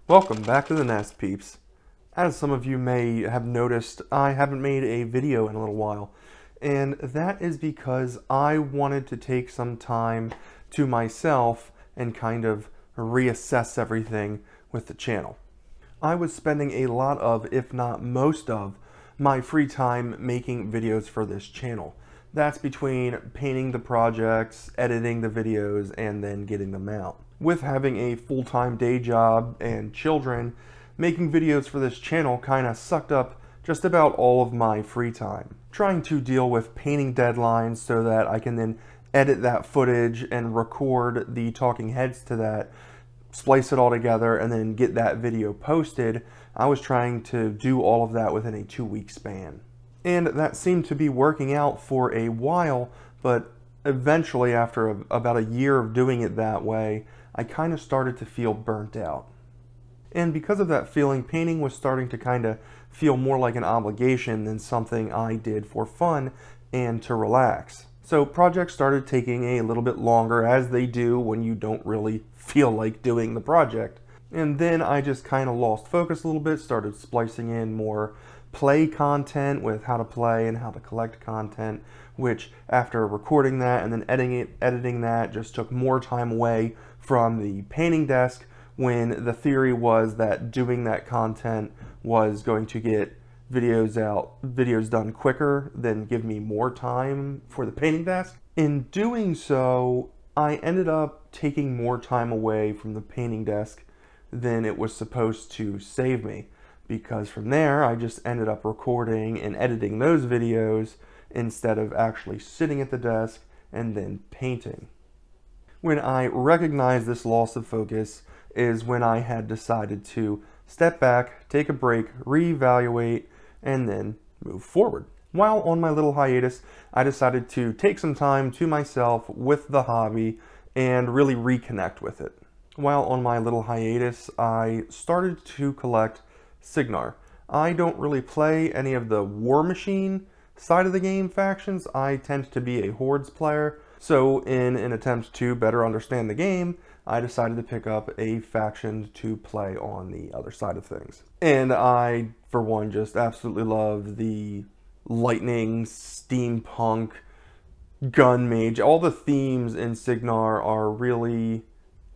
Welcome back to the Nest, peeps. As some of you may have noticed, I haven't made a video in a little while, and that is because I wanted to take some time to myself and kind of reassess everything with the channel. I was spending a lot of, if not most of, my free time making videos for this channel. That's between painting the projects, editing the videos, and then getting them out. With having a full-time day job and children, making videos for this channel kind of sucked up just about all of my free time. Trying to deal with painting deadlines so that I can then edit that footage and record the talking heads to that, splice it all together, and then get that video posted. I was trying to do all of that within a 2-week span. And that seemed to be working out for a while, but eventually after about a year of doing it that way, I kind of started to feel burnt out. And because of that feeling, painting was starting to kind of feel more like an obligation than something I did for fun and to relax. So projects started taking a little bit longer, as they do when you don't really feel like doing the project. And then I just kind of lost focus a little bit, started splicing in more play content with how to play and how to collect content, which after recording that and then editing that just took more time away from the painting desk, when the theory was that doing that content was going to get videos done quicker than give me more time for the painting desk. In doing so, I ended up taking more time away from the painting desk than it was supposed to save me, because from there I just ended up recording and editing those videos instead of actually sitting at the desk and then painting. When I recognized this loss of focus is when I had decided to step back, take a break, reevaluate, and then move forward. While on my little hiatus, I decided to take some time to myself with the hobby and really reconnect with it. While on my little hiatus, I started to collect Signar. I don't really play any of the War Machine side of the game factions. I tend to be a Hordes player, so in an attempt to better understand the game, I decided to pick up a faction to play on the other side of things. And I, for one, just absolutely love the lightning, steampunk, gun mage. All the themes in Signar are really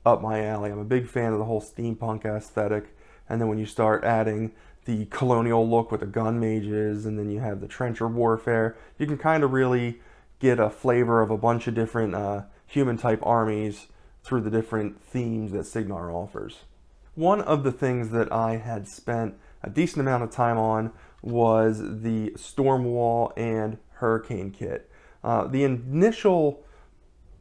up my alley. I'm a big fan of the whole steampunk aesthetic. And then when you start adding the colonial look with the gun mages, and then you have the trencher warfare, you can kind of really get a flavor of a bunch of different human-type armies through the different themes that Signar offers. One of the things that I had spent a decent amount of time on was the Stormwall and Hurricane kit. The initial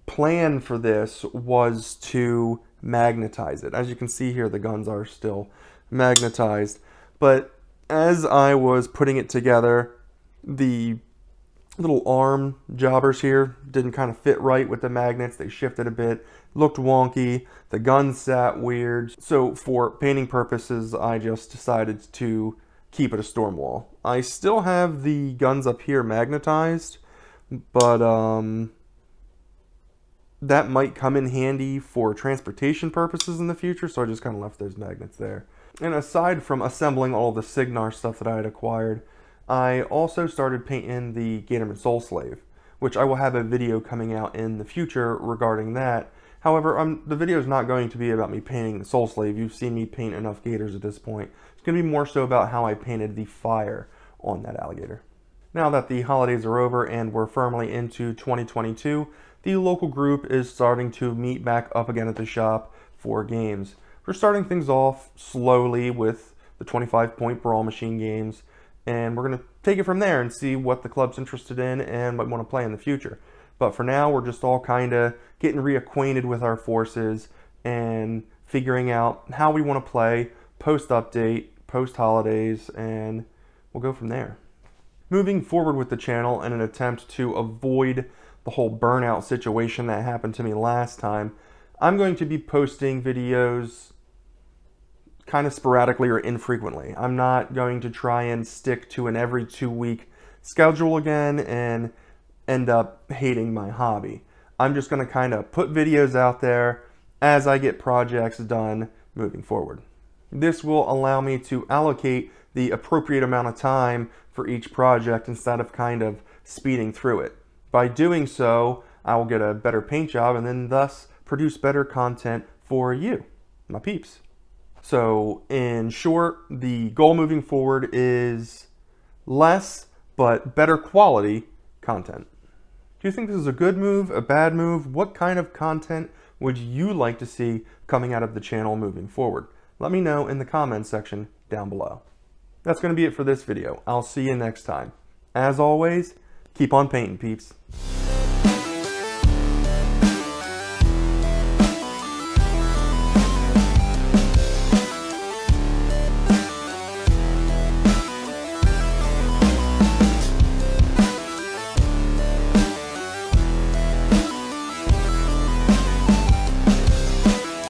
plan for this was to magnetize it. As you can see here, the guns are still magnetized, but as I was putting it together, the little arm jobbers here didn't kind of fit right with the magnets. They shifted a bit, looked wonky, the gun sat weird. So for painting purposes, I just decided to keep it a Stormwall. I still have the guns up here magnetized, but that might come in handy for transportation purposes in the future, so I just kind of left those magnets there. And aside from assembling all the Signar stuff that I had acquired, I also started painting the Gatorman Soul Slave, which I will have a video coming out in the future regarding that. However, the video is not going to be about me painting the Soul Slave. You've seen me paint enough gators at this point. It's going to be more so about how I painted the fire on that alligator. Now that the holidays are over and we're firmly into 2022, the local group is starting to meet back up again at the shop for games. We're starting things off slowly with the 25-point Brawl Machine games, and we're going to take it from there and see what the club's interested in and what we want to play in the future. But for now, we're just all kind of getting reacquainted with our forces and figuring out how we want to play post-update, post-holidays, and we'll go from there. Moving forward with the channel in an attempt to avoid the whole burnout situation that happened to me last time, I'm going to be posting videos kind of sporadically or infrequently. I'm not going to try and stick to an every 2-week schedule again and end up hating my hobby. I'm just going to kind of put videos out there as I get projects done moving forward. This will allow me to allocate the appropriate amount of time for each project instead of kind of speeding through it. By doing so, I will get a better paint job and then thus produce better content for you, my peeps. So in short, the goal moving forward is less but better quality content. Do you think this is a good move, a bad move? What kind of content would you like to see coming out of the channel moving forward? Let me know in the comments section down below. That's going to be it for this video. I'll see you next time. As always, keep on painting, peeps.